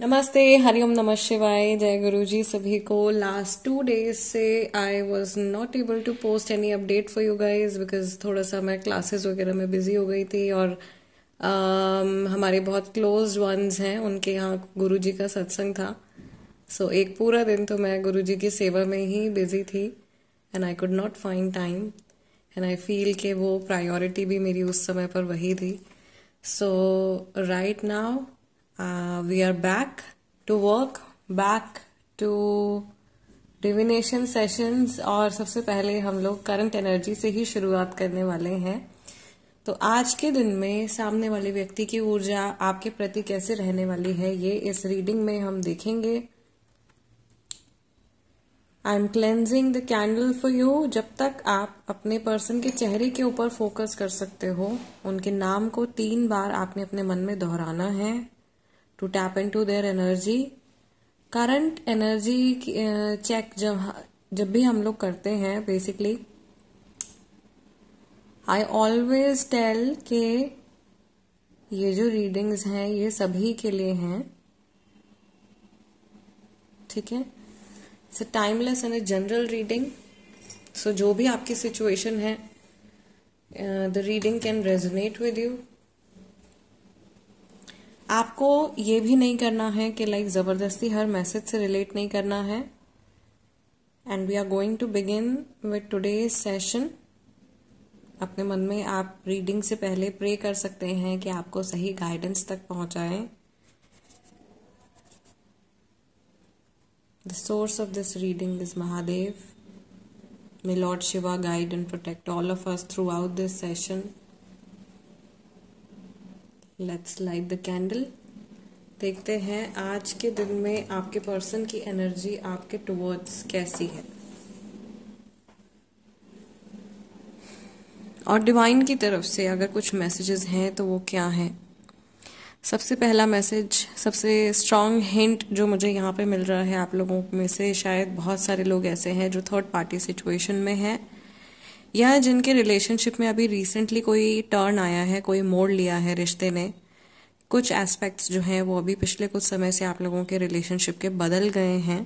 नमस्ते, हरिओम, नमः शिवाय, जय गुरु जी सभी को। लास्ट 2 डेज से I was not able to post any update for you guys because थोड़ा सा मैं क्लासेस वगैरह में बिजी हो गई थी और हमारे बहुत क्लोज वंस हैं, उनके यहाँ गुरु जी का सत्संग था। सो एक पूरा दिन तो मैं गुरु जी की सेवा में ही बिजी थी and I could not find time and I feel कि वो प्रायोरिटी भी मेरी उस समय पर वही थी। So right now we are back to work, back to divination sessions और सबसे पहले हम लोग करंट एनर्जी से ही शुरुआत करने वाले हैं। तो आज के दिन में सामने वाले व्यक्ति की ऊर्जा आपके प्रति कैसे रहने वाली है ये इस रीडिंग में हम देखेंगे। I am cleansing the candle for you. जब तक आप अपने पर्सन के चेहरे के ऊपर फोकस कर सकते हो, उनके नाम को 3 बार आपने अपने मन में दोहराना है to tap into their energy. Current energy check जब भी हम लोग करते हैं, बेसिकली आई ऑलवेज टेल के ये जो रीडिंग्स हैं ये सभी के लिए हैं, ठीक है। It's a timeless and a general reading. So जो भी आपकी सिचुएशन है, the reading can resonate with you. आपको ये भी नहीं करना है कि जबरदस्ती हर मैसेज से रिलेट नहीं करना है। And we are going to begin with today's session. अपने मन में आप रीडिंग से पहले प्रे कर सकते हैं कि आपको सही गाइडेंस तक पहुंचाएं। The source of this reading is Mahadev. My lord Shiva guide and protect all of us through out this session. Let's light the candle. देखते हैं आज के दिन में आपके पर्सन की एनर्जी आपके टुवर्ड्स कैसी है और डिवाइन की तरफ से अगर कुछ मैसेजेस हैं तो वो क्या हैं। सबसे पहला मैसेज, सबसे स्ट्रॉन्ग हिंट जो मुझे यहाँ पे मिल रहा है, आप लोगों में से शायद बहुत सारे लोग ऐसे हैं जो थर्ड पार्टी सिचुएशन में हैं या जिनके रिलेशनशिप में अभी रिसेंटली कोई टर्न आया है, कोई मोड़ लिया है रिश्ते ने। कुछ एस्पेक्ट्स जो हैं वो अभी पिछले कुछ समय से आप लोगों के रिलेशनशिप के बदल गए हैं।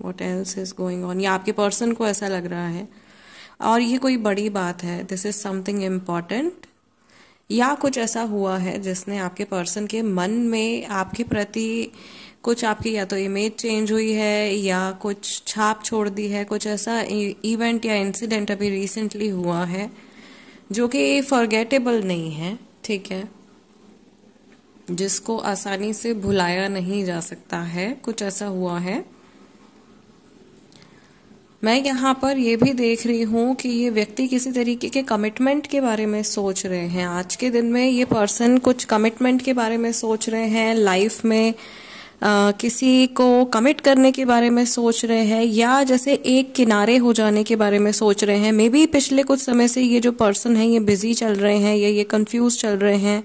What else is going on, या आपके पर्सन को ऐसा लग रहा है और ये कोई बड़ी बात है, दिस इज समथिंग इम्पॉर्टेंट। या कुछ ऐसा हुआ है जिसने आपके पर्सन के मन में आपके प्रति कुछ, आपकी या तो इमेज चेंज हुई है या कुछ छाप छोड़ दी है। कुछ ऐसा इवेंट या इंसिडेंट अभी रिसेंटली हुआ है जो कि फॉरगेटेबल नहीं है, ठीक है, जिसको आसानी से भुलाया नहीं जा सकता है। कुछ ऐसा हुआ है। मैं यहाँ पर ये भी देख रही हूँ कि ये व्यक्ति किसी तरीके के कमिटमेंट के बारे में सोच रहे हैं। आज के दिन में ये पर्सन कुछ कमिटमेंट के बारे में सोच रहे हैं, लाइफ में किसी को कमिट करने के बारे में सोच रहे हैं या जैसे एक किनारे हो जाने के बारे में सोच रहे हैं। मे बी पिछले कुछ समय से ये जो पर्सन है ये बिजी चल रहे हैं या ये कंफ्यूज चल रहे हैं।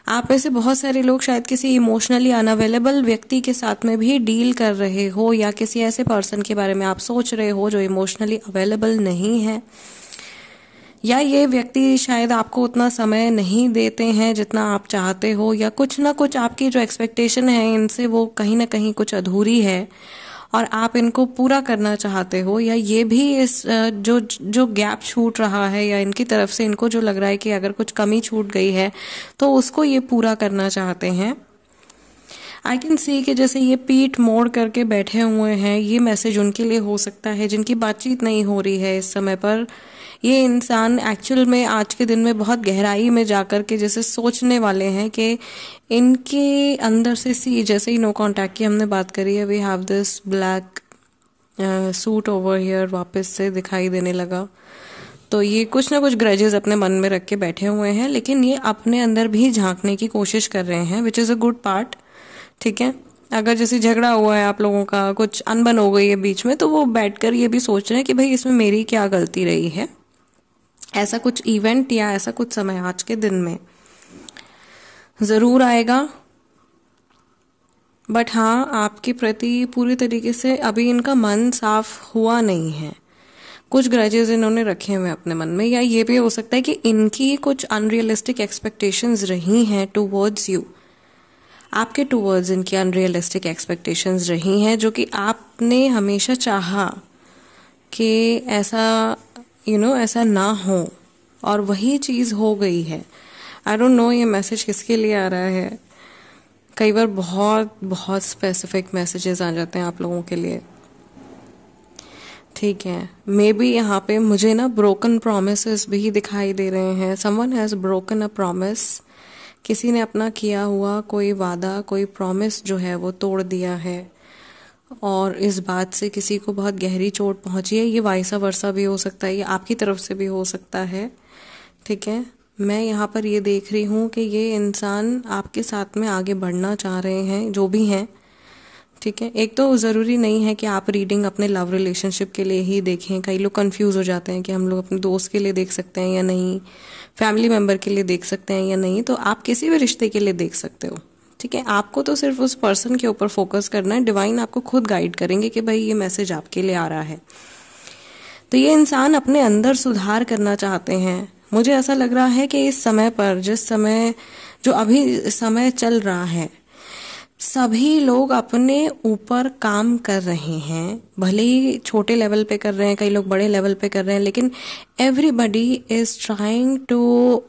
आप में से बहुत सारे लोग शायद किसी इमोशनली अनअवेलेबल व्यक्ति के साथ में भी डील कर रहे हो या किसी ऐसे पर्सन के बारे में आप सोच रहे हो जो इमोशनली अवेलेबल नहीं है, या ये व्यक्ति शायद आपको उतना समय नहीं देते हैं जितना आप चाहते हो, या कुछ ना कुछ आपकी जो एक्सपेक्टेशन है इनसे वो कहीं ना कहीं कुछ अधूरी है और आप इनको पूरा करना चाहते हो। या ये भी इस जो गैप छूट रहा है या इनकी तरफ से इनको जो लग रहा है कि अगर कुछ कमी छूट गई है तो उसको ये पूरा करना चाहते हैं। आई कैन सी कि जैसे ये पीठ मोड़ करके बैठे हुए हैं, ये मैसेज उनके लिए हो सकता है जिनकी बातचीत नहीं हो रही है इस समय पर। ये इंसान एक्चुअल में आज के दिन में बहुत गहराई में जाकर के जैसे सोचने वाले हैं कि इनके अंदर से सी, जैसे ही नो कांटेक्ट की हमने बात करी है, we have this black suit over here वापस से दिखाई देने लगा। तो ये कुछ ना कुछ ग्रजेस अपने मन में रख के बैठे हुए हैं, लेकिन ये अपने अंदर भी झांकने की कोशिश कर रहे हैं, which is a good part, ठीक है। अगर जैसे झगड़ा हुआ है आप लोगों का, कुछ अनबन हो गई है बीच में, तो वो बैठकर ये भी सोच रहे हैं कि भाई इसमें मेरी क्या गलती रही है। ऐसा कुछ इवेंट या ऐसा कुछ समय आज के दिन में जरूर आएगा, बट हाँ, आपके प्रति पूरी तरीके से अभी इनका मन साफ हुआ नहीं है। कुछ ग्रजेस इन्होंने रखे हुए अपने मन में, या ये भी हो सकता है कि इनकी कुछ अनरियलिस्टिक एक्सपेक्टेशंस रही हैं टुवर्ड्स यू। आपके टूवर्ड्स इनकी अनरियलिस्टिक एक्सपेक्टेशंस रही हैं, जो कि आपने हमेशा चाहा कि ऐसा ऐसा ना हो, और वही चीज़ हो गई है। आई डोंट नो ये मैसेज किसके लिए आ रहा है। कई बार बहुत बहुत स्पेसिफिक मैसेजेस आ जाते हैं आप लोगों के लिए, ठीक है। मे बी यहाँ पे मुझे ना ब्रोकन प्रोमिसेस भी दिखाई दे रहे हैं। Someone has broken a promise. किसी ने अपना किया हुआ कोई वादा, कोई प्रॉमिस जो है वो तोड़ दिया है, और इस बात से किसी को बहुत गहरी चोट पहुंची है। ये वाइसा वर्सा भी हो सकता है, ये आपकी तरफ से भी हो सकता है, ठीक है। मैं यहाँ पर ये देख रही हूँ कि ये इंसान आपके साथ में आगे बढ़ना चाह रहे हैं, जो भी हैं, ठीक है। एक तो ज़रूरी नहीं है कि आप रीडिंग अपने लव रिलेशनशिप के लिए ही देखें। कई लोग कंफ्यूज हो जाते हैं कि हम लोग अपने दोस्त के लिए देख सकते हैं या नहीं, फैमिली मेम्बर के लिए देख सकते हैं या नहीं। तो आप किसी भी रिश्ते के लिए देख सकते हो, ठीक है। आपको तो सिर्फ उस पर्सन के ऊपर फोकस करना है। डिवाइन आपको खुद गाइड करेंगे कि भाई ये मैसेज आपके लिए आ रहा है। तो ये इंसान अपने अंदर सुधार करना चाहते हैं। मुझे ऐसा लग रहा है कि इस समय पर, जिस समय जो अभी समय चल रहा है, सभी लोग अपने ऊपर काम कर रहे हैं। भले ही छोटे लेवल पे कर रहे हैं, कई लोग बड़े लेवल पे कर रहे हैं, लेकिन everybody is trying to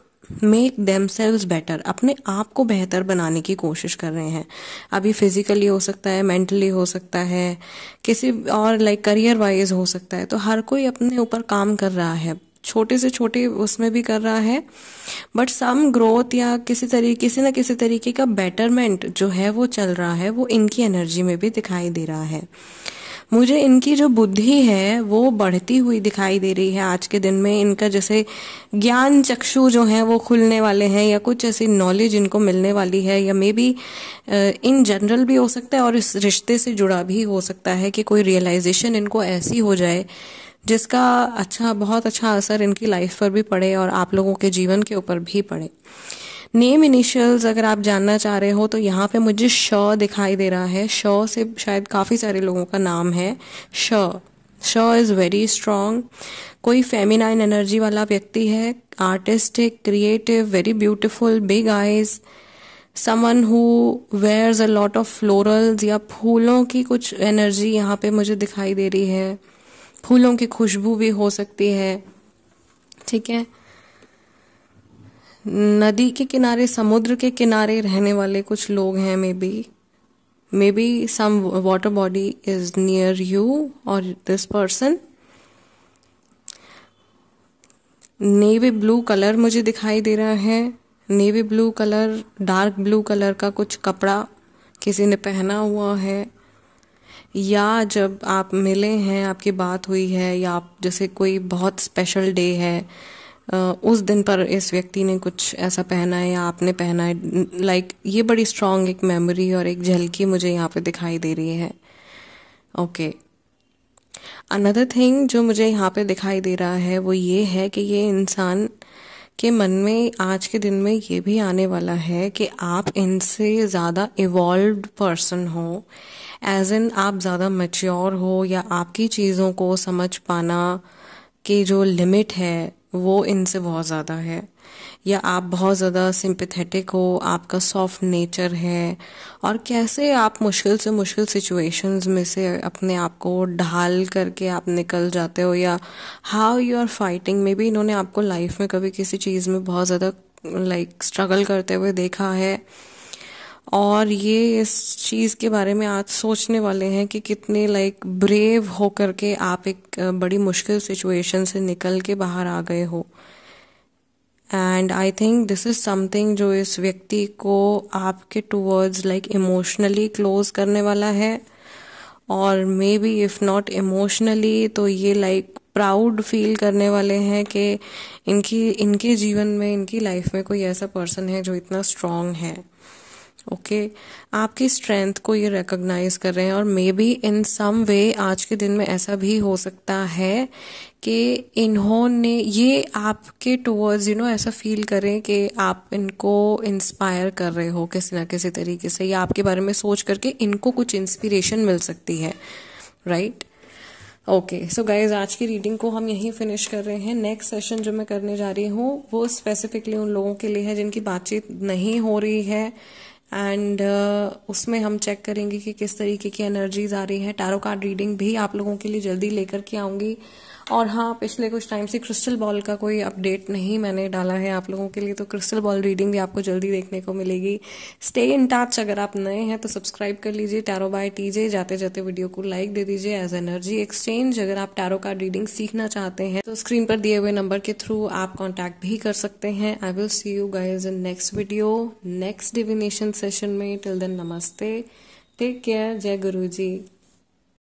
make themselves better. अपने आप को बेहतर बनाने की कोशिश कर रहे हैं। अभी फिजिकली हो सकता है, मेंटली हो सकता है, किसी और लाइक करियर वाइज हो सकता है। तो हर कोई अपने ऊपर काम कर रहा है, छोटे से छोटे उसमें भी कर रहा है, बट सम ग्रोथ या किसी न किसी तरीके का बेटरमेंट जो है वो चल रहा है, वो इनकी एनर्जी में भी दिखाई दे रहा है। मुझे इनकी जो बुद्धि है वो बढ़ती हुई दिखाई दे रही है आज के दिन में। इनका जैसे ज्ञान चक्षु जो है वो खुलने वाले हैं, या कुछ ऐसी नॉलेज इनको मिलने वाली है, या मे बी इन जनरल भी हो सकता है, और इस रिश्ते से जुड़ा भी हो सकता है कि कोई रियलाइजेशन इनको ऐसी हो जाए जिसका बहुत अच्छा असर इनकी लाइफ पर भी पड़े और आप लोगों के जीवन के ऊपर भी पड़े। नेम इनिशियल्स अगर आप जानना चाह रहे हो तो यहाँ पे मुझे श दिखाई दे रहा है। श से शायद काफ़ी सारे लोगों का नाम है। She is very strong. कोई फेमिनाइन एनर्जी वाला व्यक्ति है, artistic, creative, very beautiful, big eyes, someone who wears a lot of florals, या फूलों की कुछ एनर्जी यहाँ पे मुझे दिखाई दे रही है। फूलों की खुशबू भी हो सकती है, ठीक है। नदी के किनारे, समुद्र के किनारे रहने वाले कुछ लोग हैं। Maybe some water body is near you और this person. Navy blue colour मुझे दिखाई दे रहा है। Navy blue colour, dark blue colour का कुछ कपड़ा किसी ने पहना हुआ है, या जब आप मिले हैं, आपकी बात हुई है, या आप जैसे कोई बहुत स्पेशल डे है, उस दिन पर इस व्यक्ति ने कुछ ऐसा पहना है या आपने पहना है। लाइक ये बड़ी स्ट्रांग एक मेमोरी और एक झलकी मुझे यहाँ पे दिखाई दे रही है। ओके, अनदर थिंग जो मुझे यहाँ पे दिखाई दे रहा है वो ये है कि ये इंसान के मन में आज के दिन में ये भी आने वाला है कि आप इनसे ज़्यादा इवॉल्व्ड पर्सन हो, एज इन आप ज़्यादा मैच्योर हो, या आपकी चीज़ों को समझ पाना की जो लिमिट है वो इनसे बहुत ज़्यादा है, या आप बहुत ज़्यादा सिंपैथेटिक हो, आपका सॉफ्ट नेचर है, और कैसे आप मुश्किल से मुश्किल सिचुएशंस में से अपने आप को ढाल करके आप निकल जाते हो, या how you are fighting. Maybe इन्होंने आपको लाइफ में कभी किसी चीज़ में बहुत ज़्यादा लाइक स्ट्रगल करते हुए देखा है, और ये इस चीज़ के बारे में आज सोचने वाले हैं कि कितने लाइक ब्रेव हो करके आप एक बड़ी मुश्किल सिचुएशन से निकल के बाहर आ गए हो। And I think this is something जो इस व्यक्ति को आपके टूवर्ड्स लाइक इमोशनली क्लोज करने वाला है, और may be if not emotionally तो ये लाइक प्राउड फील करने वाले हैं कि इनके जीवन में, इनकी लाइफ में कोई ऐसा पर्सन है जो इतना स्ट्रांग है। ओके, आपकी स्ट्रेंथ को ये रिकॉग्नाइज कर रहे हैं, और मे बी इन सम वे आज के दिन में ऐसा भी हो सकता है कि इन्होंने ये आपके टुवर्ड्स ऐसा फील करें कि आप इनको इंस्पायर कर रहे हो किसी ना किसी तरीके से, या आपके बारे में सोच करके इनको कुछ इंस्पिरेशन मिल सकती है, राइट। ओके, सो गाइज आज की रीडिंग को हम यहीं फिनिश कर रहे हैं। नेक्स्ट सेशन जो मैं करने जा रही हूँ वो स्पेसिफिकली उन लोगों के लिए है जिनकी बातचीत नहीं हो रही है, एंड उसमें हम चेक करेंगे कि किस तरीके की एनर्जीज आ रही है। टैरो कार्ड रीडिंग भी आप लोगों के लिए जल्दी लेकर के आऊंगी। और हाँ, पिछले कुछ टाइम से क्रिस्टल बॉल का कोई अपडेट नहीं मैंने डाला है आप लोगों के लिए, तो क्रिस्टल बॉल रीडिंग भी आपको जल्दी देखने को मिलेगी। Stay in touch. अगर आप नए हैं तो सब्सक्राइब कर लीजिए टैरो बाय टीजे। जाते जाते वीडियो को लाइक दे दीजिए एज एनर्जी एक्सचेंज। अगर आप टैरो कार्ड रीडिंग सीखना चाहते हैं तो स्क्रीन पर दिए हुए नंबर के थ्रू आप कॉन्टैक्ट भी कर सकते हैं। I will see you guys in next video, next divination session में। टिल देन नमस्ते, टेक केयर, जय गुरु जी।